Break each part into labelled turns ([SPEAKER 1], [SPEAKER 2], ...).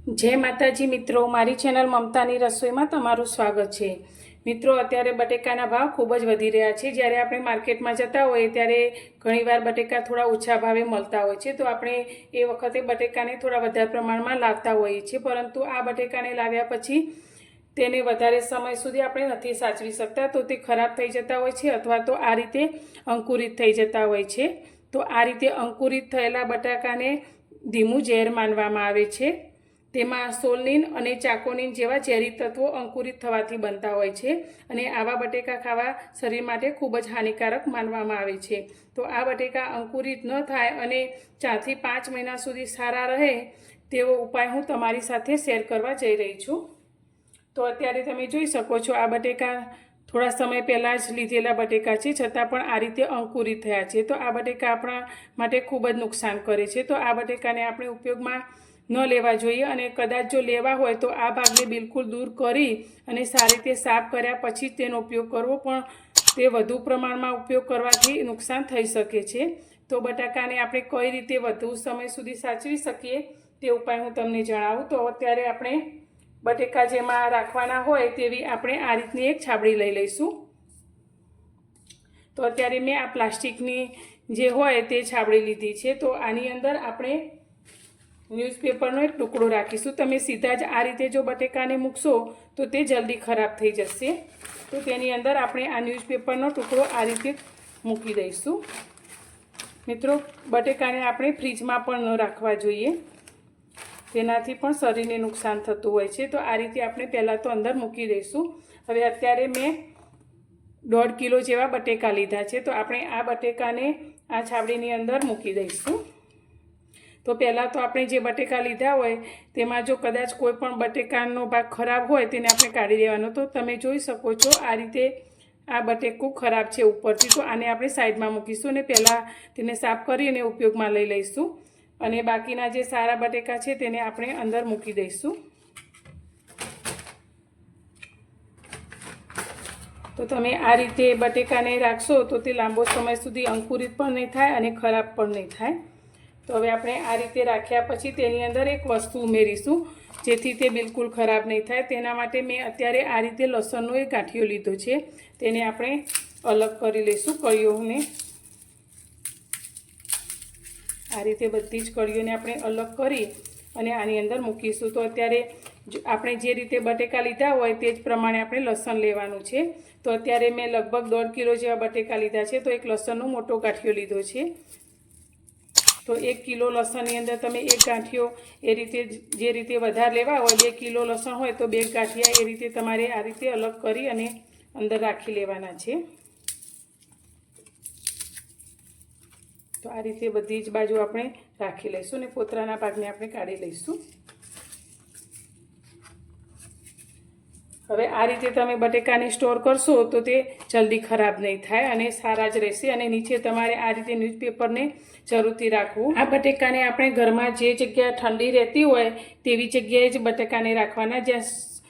[SPEAKER 1] जय माताजी मित्रों, मारी चेनल ममतानी रसोई में तमारुं स्वागत है। मित्रों, अत्यारे बटेकाना भाव खूब ज वधी रह्या छे। ज्यारे आपणे मार्केटमां जता होय त्यारे घणीवार बटेका थोड़ा ओछा भावे मळता होय छे, तो आपणे ए वखते बटेकाने थोड़ा वधारे प्रमाणमां लावता होईए छीए, परंतु आ बटेकाने लाव्या पछी तेने वधारे समय सुधी आपणे नथी साचवी शकता, तो ते खराब थई जता होय छे अथवा तो आ रीते अंकुरित थई जता होय छे। तो आ रीते अंकुरित थयेला बटाकाने धीमું ઝેર मानवामां आवे छे। तेमां सोलनिन अने चाकोनिन जेवा झेरी तत्वों अंकुरित थवाथी बनता होय छे अने आवा बटेका खावा शरीर माटे खूब ज हानिकारक मानवामां आवे छे। तो आ बटेका अंकुरित न थाय अने 4 થી 5 महीना सुधी सारा रहे तेवो उपाय हूँ तमारी साथे शेर करवा जई रही छूं। तो अत्यारे तमे जोई शको छो आ बटेका थोड़ा समय पहला ज लीधेला बटेका छे, छतां पण आ रीते अंकुरित थया छे। तो आ बटेका आपणा माटे खूब ज नुकसान करे छे। तो आ बटेकाने आपणे उपयोगमां न लेवा जोईए अने कदाच जो लेवा होय तो आ भागने बिल्कुल दूर करी अने सारी रीते साफ कर्या पछी तेनो उपयोग करवो, पण ते वधु प्रमाणमां उपयोग करवाथी नुकसान थई शके छे। तो बटाकाने आपणे कई रीते वधु समय सुधी साचवी शकीए ते उपाय हूँ तमने जणावुं। तो अत्यारे आपणे बटेका जेमां राखवाना होय तेवी आपणे आ रीतनी एक छाबड़ी लई लईशुं। तो अत्यारे मैं आ प्लास्टिकनी जे होय ते छाबड़ी लीधी छे। तो आनी अंदर आपणे न्यूज़पेपरनो एक टुकड़ो राखीशुं। तमे सीधा ज आ रीते जो बटेकाने मूकशो तो ते जल्दी खराब थई जशे। तो तेनी अंदर आपणे आ न्यूज़पेपरनो टुकड़ो आ रीते मूकी दईशुं। मित्रों, बटेकाने आपणे फ्रीजमां पण न राखवा जोईए, तेनाथी पण शरीरने नुकसान थतुं होय छे। तो आ रीते आपणे पहेला तो अंदर मूकी दईशुं। हवे अत्यारे मैं 1.5 किलो जेवा बटेका लीधा छे। तो आपणे आ बटेकाने आ छाबड़ीनी अंदर मूकी दईशुं। तो पहला तो आपणे जे बटेका लीधा होय तेमां जो कदाच कोईपण बटेकानो भाग खराब होय तेने आपणे काढी देवानो। तो तमे जोई शको छो आ रीते आ बटेकું खराब छे उपरथी। तो आने आपणे साइडमां मूकीशुं अने पहेला तेने साफ करीने उपयोगमां लई लईशुं अने बाकीना जे सारा बटेका छे तेने आपणे अंदर मूकी दईशुं। तो तमे आ रीते बटेकाने राखशो तो ते लांबो समय सुधी अंकुरित पण नहीं थाय अने खराब पण नहीं थाय। तो हवे आपणे आ रीते राख्या पछी तेनी अंदर एक वस्तु उमेरीशुं जेथी ते बिल्कुल खराब नहीं थाय। तेना माटे मैं अत्यारे आ रीते लसणनो एक गांठियो लीधो छे, तेने आपणे अलग करी लईशुं। कळीओने आ रीते बधी ज कळीओने आपणे अलग करी अने आनी अंदर मूकीशुं। तो अत्यारे आपणे जे रीते बटेका लीधा होय ते ज प्रमाणे आपणे लसण लेवानुं छे। तो अत्यारे मैं लगभग 1.5 किलो जेवा बटेका लीधा छे। तो एक लसणनो मोटो गांठियो लीधो छे। तो 1 किलो लसणनी अंदर तमे एक गांठियो ए रीते जे रीते वधारे लेवा होय 2 किलो लसण होय तो 2 गांठिया ए रीते तमारे आ रीते अलग करी अने अंदर राखी लेवाना छे। तो आ रीते बधी ज बाजू आपणे राखी लईशुं अने पोतराना भागने आपणे काढी लईशुं। हवे आ रीते तमे बटेकाने स्टोर करशो तो ते जल्दी खराब नहीं थाय अने सारा ज रहेशे। अने नीचे तमारे आ रीते न्यूज़पेपरने जरूरथी राखवुं। आ बटेकाने आपणे घरमां जे जग्याए ठंडी रहेती होय तेवी जग्याए ज बटेकाने राखवाना। ज्यां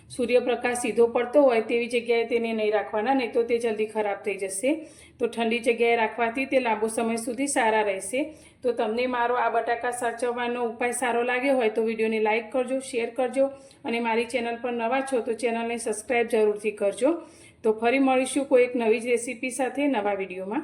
[SPEAKER 1] सूर्यप्रकाश सीधो पड़तो होय तेवी जग्याए तेने नहीं राखवाना, नहीं तो ते जल्दी खराब थई जशे। तो ठंडी जग्याए राखवाथी ते लांबो समय सुधी सारा रहेशे। तो तमने मारो आ बटाका साचववानो उपाय सारो लाग्यो होय तो विडियोने लाइक करजो, शेर करजो अने मारी चेनल पर नवा छो तो चेनलने सब्सक्राइब जरूरथी करजो। तो फरी मळीशुं कोई एक नवी ज रेसिपी साथे नवा विडियोमां।